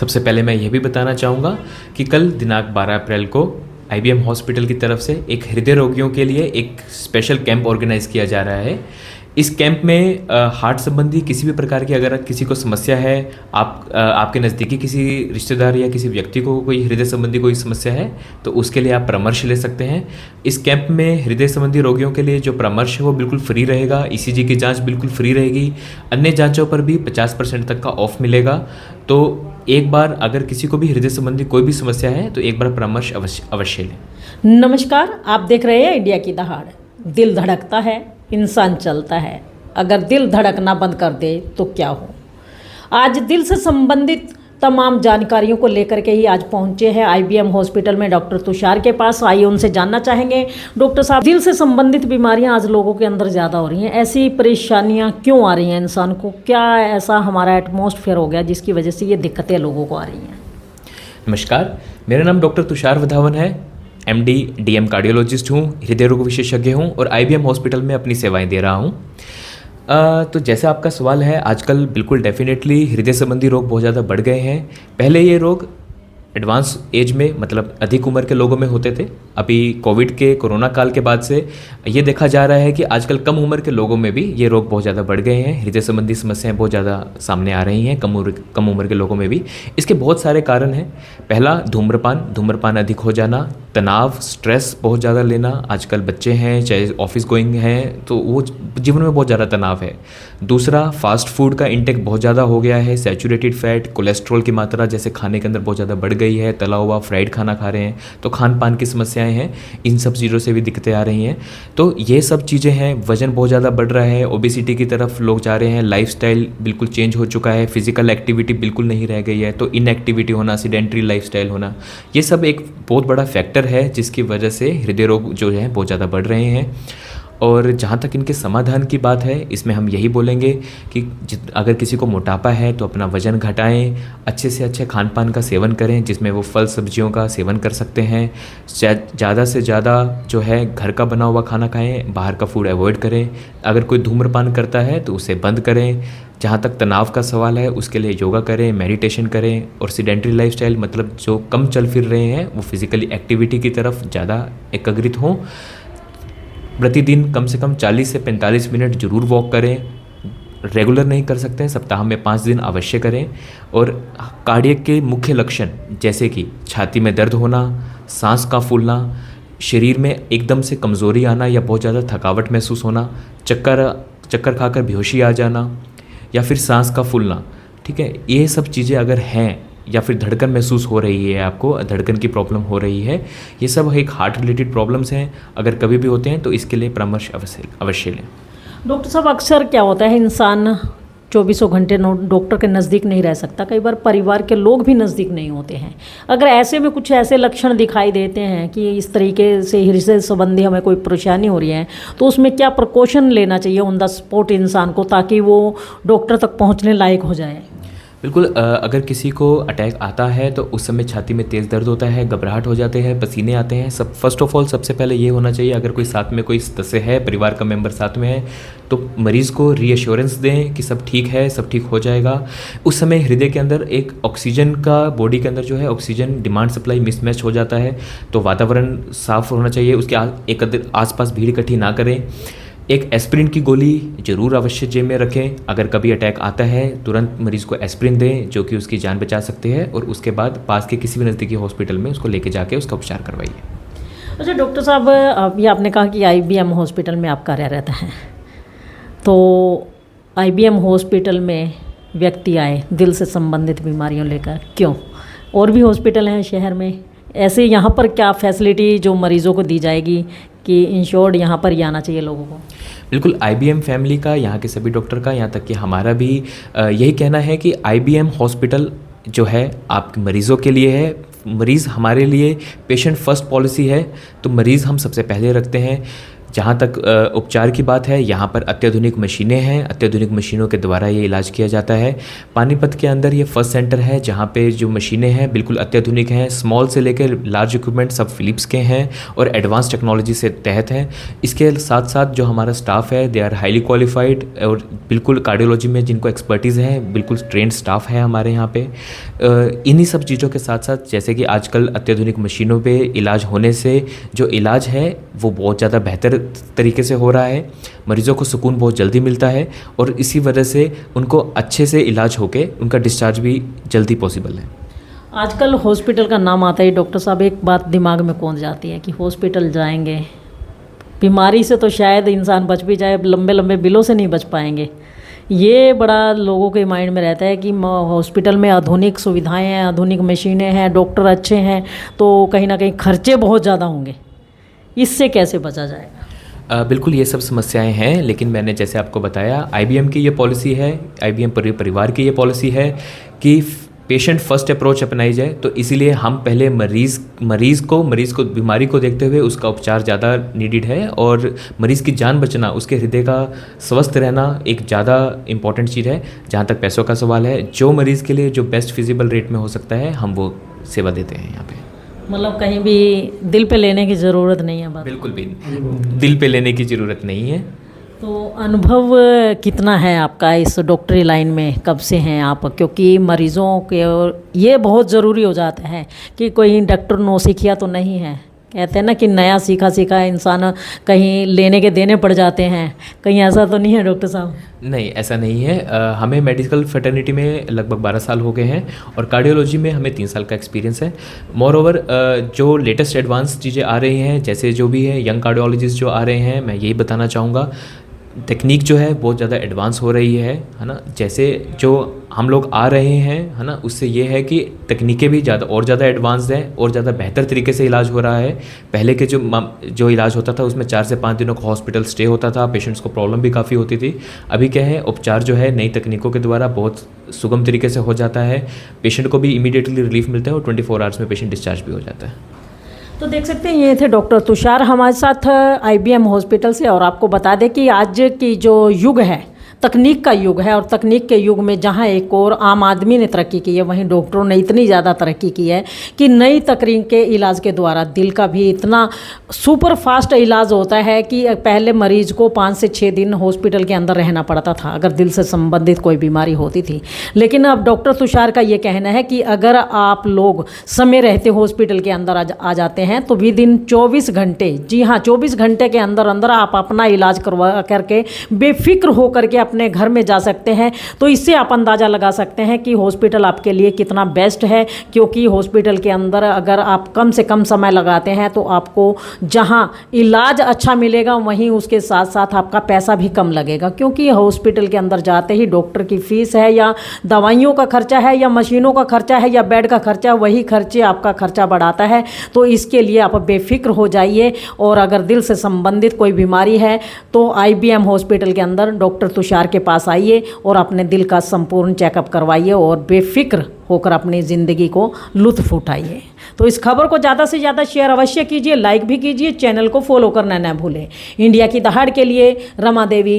सबसे पहले मैं यह भी बताना चाहूँगा कि कल दिनांक 12 अप्रैल को आईबीएम हॉस्पिटल की तरफ से एक हृदय रोगियों के लिए एक स्पेशल कैंप ऑर्गेनाइज किया जा रहा है। इस कैंप में हार्ट संबंधी किसी भी प्रकार की अगर किसी को समस्या है, आपके नज़दीकी किसी रिश्तेदार या किसी व्यक्ति को कोई हृदय संबंधी कोई समस्या है, तो उसके लिए आप परामर्श ले सकते हैं। इस कैंप में हृदय संबंधी रोगियों के लिए जो परामर्श है वो बिल्कुल फ्री रहेगा। ईसीजी की जांच बिल्कुल फ्री रहेगी। अन्य जांचों पर भी 50% तक का ऑफ मिलेगा। तो एक बार अगर किसी को भी हृदय संबंधी कोई भी समस्या है तो एक बार परामर्श अवश्य लें। नमस्कार, आप देख रहे हैं इंडिया की दहाड़। दिल धड़कता है, इंसान चलता है। अगर दिल धड़कना बंद कर दे तो क्या हो। आज दिल से संबंधित तमाम जानकारियों को लेकर के ही आज पहुंचे हैं आईबीएम हॉस्पिटल में डॉक्टर तुषार के पास। आइए उनसे जानना चाहेंगे। डॉक्टर साहब, दिल से संबंधित बीमारियां आज लोगों के अंदर ज़्यादा हो रही हैं। ऐसी परेशानियां क्यों आ रही हैं इंसान को? क्या ऐसा हमारा एटमॉस्फेयर हो गया जिसकी वजह से ये दिक्कतें लोगों को आ रही हैं? नमस्कार, मेरा नाम डॉक्टर तुषार वधावन है। एमडी डीएम कार्डियोलॉजिस्ट हूँ, हृदय रोग विशेषज्ञ हूँ और आईबीएम हॉस्पिटल में अपनी सेवाएं दे रहा हूँ। तो जैसा आपका सवाल है, आजकल बिल्कुल डेफिनेटली हृदय संबंधी रोग बहुत ज़्यादा बढ़ गए हैं। पहले ये रोग एडवांस एज में, मतलब अधिक उम्र के लोगों में होते थे। अभी कोविड के कोरोना काल के बाद से ये देखा जा रहा है कि आजकल कम उम्र के लोगों में भी ये रोग बहुत ज़्यादा बढ़ गए हैं। हृदय संबंधी समस्याएं बहुत ज़्यादा सामने आ रही हैं कम उम्र के लोगों में भी। इसके बहुत सारे कारण हैं। पहला, धूम्रपान अधिक हो जाना, तनाव, स्ट्रेस बहुत ज़्यादा लेना। आजकल बच्चे हैं चाहे ऑफिस गोइंग हैं तो वो जीवन में बहुत ज़्यादा तनाव है। दूसरा, फास्ट फूड का इंटेक बहुत ज़्यादा हो गया है। सैचुरेटेड फैट, कोलेस्ट्रॉल की मात्रा जैसे खाने के अंदर बहुत ज़्यादा बढ़ गई है। तला हुआ फ्राइड खाना खा रहे हैं तो खान पान की समस्याएं हैं। इन सब चीज़ों से भी दिक्कतें आ रही हैं। तो ये सब चीज़ें हैं। वजन बहुत ज़्यादा बढ़ रहा है, ओबेसिटी की तरफ लोग जा रहे हैं। लाइफस्टाइल बिल्कुल चेंज हो चुका है। फिजिकल एक्टिविटी बिल्कुल नहीं रह गई है। तो इनएक्टिविटी होना, सीडेंटरी लाइफस्टाइल होना, ये सब एक बहुत बड़ा फैक्टर है जिसकी वजह से हृदय रोग जो है बहुत ज़्यादा बढ़ रहे हैं। और जहाँ तक इनके समाधान की बात है, इसमें हम यही बोलेंगे कि अगर किसी को मोटापा है तो अपना वजन घटाएं, अच्छे से अच्छे खान पान का सेवन करें जिसमें वो फल सब्जियों का सेवन कर सकते हैं। ज़्यादा से ज़्यादा जो है घर का बना हुआ खाना खाएं, बाहर का फूड अवॉइड करें। अगर कोई धूम्रपान करता है तो उसे बंद करें। जहाँ तक तनाव का सवाल है उसके लिए योगा करें, मेडिटेशन करें। और सीडेंटरी लाइफस्टाइल मतलब जो कम चल फिर रहे हैं वो फिजिकली एक्टिविटी की तरफ ज़्यादा एकाग्रित हों। प्रतिदिन कम से कम 40 से 45 मिनट जरूर वॉक करें। रेगुलर नहीं कर सकते हैं, सप्ताह में 5 दिन अवश्य करें। और कार्डियक के मुख्य लक्षण जैसे कि छाती में दर्द होना, सांस का फूलना, शरीर में एकदम से कमज़ोरी आना या बहुत ज़्यादा थकावट महसूस होना, चक्कर खाकर बेहोशी आ जाना या फिर सांस का फूलना, ठीक है, ये सब चीज़ें अगर हैं या फिर धड़कन महसूस हो रही है, आपको धड़कन की प्रॉब्लम हो रही है, ये सब एक हार्ट रिलेटेड प्रॉब्लम्स हैं। अगर कभी भी होते हैं तो इसके लिए परामर्श अवश्य लें। डॉक्टर साहब, अक्सर क्या होता है, इंसान 24 घंटे डॉक्टर के नज़दीक नहीं रह सकता। कई बार परिवार के लोग भी नज़दीक नहीं होते हैं। अगर ऐसे में कुछ ऐसे लक्षण दिखाई देते हैं कि इस तरीके से हृदय संबंधी हमें कोई परेशानी हो रही है, तो उसमें क्या प्रिकॉशन लेना चाहिए ऑन द स्पॉट इंसान को, ताकि वो डॉक्टर तक पहुँचने लायक हो जाए? बिल्कुल, अगर किसी को अटैक आता है तो उस समय छाती में तेज़ दर्द होता है, घबराहट हो जाते हैं, पसीने आते हैं। फर्स्ट ऑफ ऑल सबसे पहले ये होना चाहिए, अगर कोई साथ में कोई सदस्य है, परिवार का मेंबर साथ में है, तो मरीज़ को रीअश्योरेंस दें कि सब ठीक है, सब ठीक हो जाएगा। उस समय हृदय के अंदर एक ऑक्सीजन का, बॉडी के अंदर जो है ऑक्सीजन डिमांड सप्लाई मिसमैच हो जाता है, तो वातावरण साफ होना चाहिए। उसके आसपास भीड़ इकट्ठी ना करें। एक एस्प्रिन की गोली ज़रूर अवश्य जेब में रखें। अगर कभी अटैक आता है तुरंत मरीज़ को एस्प्रिन दें जो कि उसकी जान बचा सकते हैं, और उसके बाद पास के किसी भी नज़दीकी हॉस्पिटल में उसको लेके जाके उसका उपचार करवाइए। अच्छा डॉक्टर साहब, अभी आपने कहा कि आईबीएम हॉस्पिटल में आप कार्यरत हैं, तो आईबीएम हॉस्पिटल में व्यक्ति आए दिल से संबंधित बीमारियों लेकर, क्यों? और भी हॉस्पिटल हैं शहर में, ऐसे यहाँ पर क्या फैसिलिटी जो मरीज़ों को दी जाएगी कि इंश्योर्ड यहाँ पर ही आना चाहिए लोगों को? बिल्कुल, आईबीएम फैमिली का, यहाँ के सभी डॉक्टर का, यहाँ तक कि हमारा भी यही कहना है कि आईबीएम हॉस्पिटल जो है आपके मरीज़ों के लिए है। मरीज़ हमारे लिए पेशेंट फर्स्ट पॉलिसी है, तो मरीज़ हम सबसे पहले रखते हैं। जहाँ तक उपचार की बात है, यहाँ पर अत्याधुनिक मशीनें हैं, अत्याधुनिक मशीनों के द्वारा ये इलाज किया जाता है। पानीपत के अंदर ये फर्स्ट सेंटर है जहाँ पे जो मशीनें हैं बिल्कुल अत्याधुनिक हैं, स्मॉल से लेकर लार्ज इक्विपमेंट सब फिलिप्स के हैं और एडवांस टेक्नोलॉजी से तहत हैं। इसके साथ साथ जो हमारा स्टाफ है दे आर हाईली क्वालिफाइड और बिल्कुल कार्डियोलॉजी में जिनको एक्सपर्टीज़ है, बिल्कुल ट्रेंड स्टाफ है हमारे यहाँ पे। इन्हीं सब चीज़ों के साथ साथ जैसे कि आजकल अत्याधुनिक मशीनों पे इलाज होने से जो इलाज है वो बहुत ज़्यादा बेहतर तरीके से हो रहा है, मरीज़ों को सुकून बहुत जल्दी मिलता है और इसी वजह से उनको अच्छे से इलाज होके उनका डिस्चार्ज भी जल्दी पॉसिबल है। आजकल हॉस्पिटल का नाम आता ही डॉक्टर साहब एक बात दिमाग में कौन जाती है कि हॉस्पिटल जाएंगे, बीमारी से तो शायद इंसान बच भी जाए, लंबे लंबे बिलों से नहीं बच पाएंगे। ये बड़ा लोगों के माइंड में रहता है कि हॉस्पिटल में आधुनिक सुविधाएं हैं, आधुनिक मशीनें हैं, डॉक्टर अच्छे हैं, तो कहीं ना कहीं खर्चे बहुत ज़्यादा होंगे, इससे कैसे बचा जाएगा? बिल्कुल ये सब समस्याएं हैं, लेकिन मैंने जैसे आपको बताया IBM की ये पॉलिसी है, IBM परिवार की ये पॉलिसी है कि पेशेंट फर्स्ट अप्रोच अपनाई जाए। तो इसीलिए हम पहले मरीज़ को बीमारी को देखते हुए उसका उपचार ज़्यादा नीडेड है और मरीज़ की जान बचना, उसके हृदय का स्वस्थ रहना एक ज़्यादा इम्पॉर्टेंट चीज़ है। जहाँ तक पैसों का सवाल है, जो मरीज़ के लिए जो बेस्ट फिजिबल रेट में हो सकता है हम वो सेवा देते हैं यहाँ पे। मतलब कहीं भी दिल पे लेने की ज़रूरत नहीं है बात? बिल्कुल भी दिल पे लेने की ज़रूरत नहीं है। तो अनुभव कितना है आपका इस डॉक्टरी लाइन में, कब से हैं आप? क्योंकि मरीज़ों के ये बहुत ज़रूरी हो जाता है कि कोई डॉक्टर नौसिखिया तो नहीं है। कहते हैं ना कि नया सीखा इंसान कहीं लेने के देने पड़ जाते हैं, कहीं ऐसा तो नहीं है डॉक्टर साहब? नहीं, ऐसा नहीं है। हमें मेडिकल फ्रेटर्निटी में लगभग 12 साल हो गए हैं और कार्डियोलॉजी में हमें 3 साल का एक्सपीरियंस है। मोर ओवर जो लेटेस्ट एडवांस चीज़ें आ रही हैं, जैसे जो भी है यंग कार्डियोलॉजिस्ट जो आ रहे हैं, मैं यही बताना चाहूँगा, टेक्निक जो है बहुत ज़्यादा एडवांस हो रही है ना। जैसे जो हम लोग आ रहे हैं है ना, उससे ये है कि तकनीकें भी ज़्यादा एडवांस हैं और ज़्यादा बेहतर तरीके से इलाज हो रहा है। पहले के जो इलाज होता था उसमें 4 से 5 दिनों का हॉस्पिटल स्टे होता था, पेशेंट्स को प्रॉब्लम भी काफ़ी होती थी। अभी क्या है, उपचार जो है नई तकनीकों के द्वारा बहुत सुगम तरीके से हो जाता है, पेशेंट को भी इमीडिएटली रिलीफ मिलता है और 24 आवर्स में पेशेंट डिस्चार्ज भी हो जाता है। तो देख सकते हैं ये थे डॉक्टर तुषार हमारे साथ IBM हॉस्पिटल से। और आपको बता दें कि आज की जो युग है तकनीक का युग है और तकनीक के युग में जहां एक और आम आदमी ने तरक्की की है, वहीं डॉक्टरों ने इतनी ज़्यादा तरक्की की है कि नई तकनीक के इलाज के द्वारा दिल का भी इतना सुपर फास्ट इलाज होता है कि पहले मरीज को 5 से 6 दिन हॉस्पिटल के अंदर रहना पड़ता था अगर दिल से संबंधित कोई बीमारी होती थी। लेकिन अब डॉक्टर तुषार का ये कहना है कि अगर आप लोग समय रहते हॉस्पिटल के अंदर आ जाते हैं तो विदिन 24 घंटे, जी हाँ 24 घंटे के अंदर अंदर आप अपना इलाज करवा करके बेफिक्र होकर के अपने घर में जा सकते हैं। तो इससे आप अंदाज़ा लगा सकते हैं कि हॉस्पिटल आपके लिए कितना बेस्ट है, क्योंकि हॉस्पिटल के अंदर अगर आप कम से कम समय लगाते हैं तो आपको जहां इलाज अच्छा मिलेगा वहीं उसके साथ साथ आपका पैसा भी कम लगेगा, क्योंकि हॉस्पिटल के अंदर जाते ही डॉक्टर की फीस है या दवाइयों का खर्चा है या मशीनों का खर्चा है या बेड का खर्चा, वही खर्चे आपका खर्चा बढ़ाता है। तो इसके लिए आप बेफिक्र हो जाइए और अगर दिल से संबंधित कोई बीमारी है तो IBM हॉस्पिटल के अंदर डॉक्टर तुषार के पास आइए और अपने दिल का संपूर्ण चेकअप करवाइए और बेफिक्र होकर अपनी ज़िंदगी को लुत्फ़ उठाइए। तो इस खबर को ज़्यादा से ज़्यादा शेयर अवश्य कीजिए, लाइक भी कीजिए, चैनल को फॉलो करना न भूलें। इंडिया की दहाड़ के लिए रमा देवी।